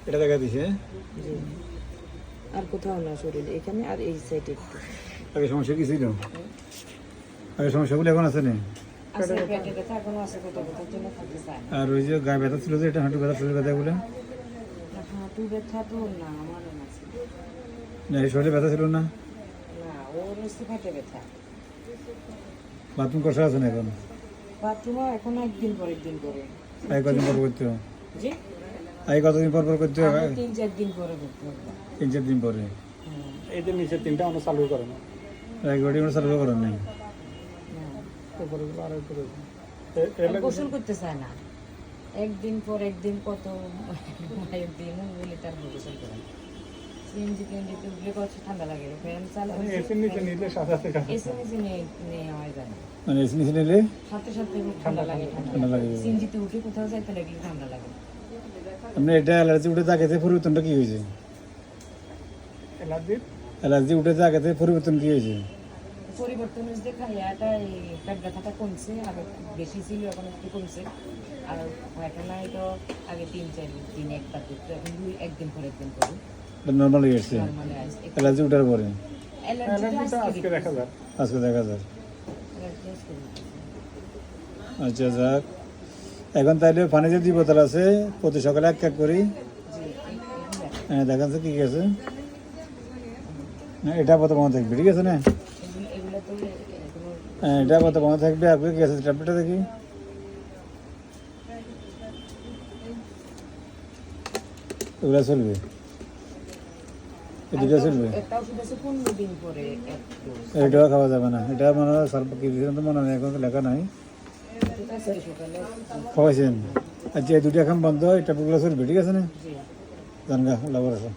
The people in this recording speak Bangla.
এটা দেখা দিছে জি আর কোথাও না শরীরে এখানে আর এই সাইডে একটু আগে সমস্যা কি ছিল আগে সমস্যাগুলো এখন আছে না আছে পেটে ব্যথা এখনো আছে কোথাও কোথাও জন্য থাকতে চায় না আর ওই যে গায়ে ব্যথা ছিল যে এটা হাঁটু ব্যথা ছিল ব্যথাগুলো হাঁটু ব্যথা তো না আমারও না ছিল। না এই শরীরে ব্যথা ছিল না না ওর হচ্ছে পেটে ব্যথা বাথরুম কষা আছে না এখন বাথরুমও এখন একদিন করে আগে কদিন পর করতে হবে জি আগে কতদিন পর করতে হবে আমি 3-4 দিন করে করতে হবে 3-4 দিন পরে এই যে নিচের তিনটা আমরা চালু করে না একবারই আমরা চালু করেন নাই উপরে আর উপরে গোসল করতে চায় না একদিন পর একদিন কত মায়ের দিন বলে তার গোসল করে সিএনজি টিএনজিতে উঠলে কত ঠান্ডা লাগে ফ্যান চালানো এসির নিচে নিলে সাথে সাথে এসে নিচে নেওয়া হয় যায় না মানে এসে নিচে নিলে সাথে সাথে ঠান্ডা লাগে ঠান্ডা লাগে সিএনজিতে উঠে কোথাও যাইতে লাগলে ঠান্ডা লাগে আপনি এটা অ্যালার্জি উঠে জায়গাতে পরিবর্তনটা কি হয়েছে এলার্জির অ্যালার্জি উঠে জায়গাতে পরিবর্তন কি হয়েছে পরিবর্তন হয়েছে খাইয়াটা এই পেট ব্যথাটা কমছে আগে বেশি ছিল এখন একটু কমছে আর পায়খানায় তো আগে 3-4 দিন একবার করতো এখন একদিন পর একদিন করি নর্মাল হয়ে গেছে নর্মালি আসছে অ্যালার্জি উঠার পরে এলার্জিটা আজকে দেখা যায় আজকে দেখা যায় আচ্ছা যাক এখন তাইলে পানি যে 2 বোতল আছে প্রতি সকালে 1 কাপ করি হ্যাঁ দেখান তো কি কি আছে হ্যাঁ এটা প্রথম মনে থাকবে ঠিক আছে না এগুলো তো হ্যাঁ এটা প্রথম মনে থাকবে আর কি আছে ট্যাবলেটটা দেখি এগুলো চলবে এটা চলবে একটা ওষুধ আছে 15 দিন পরে এটাও খাওয়া যাবে না এটা মনে হয় সর্ব কি দিয়েছেন তো মনে নেই এখন লেখা নাই সকালে খাওয়াইছেন আচ্ছা এই দুটো এখন বন্ধ এটা পুরো চলবে ঠিক আছে না জি জানগা লাভ আছে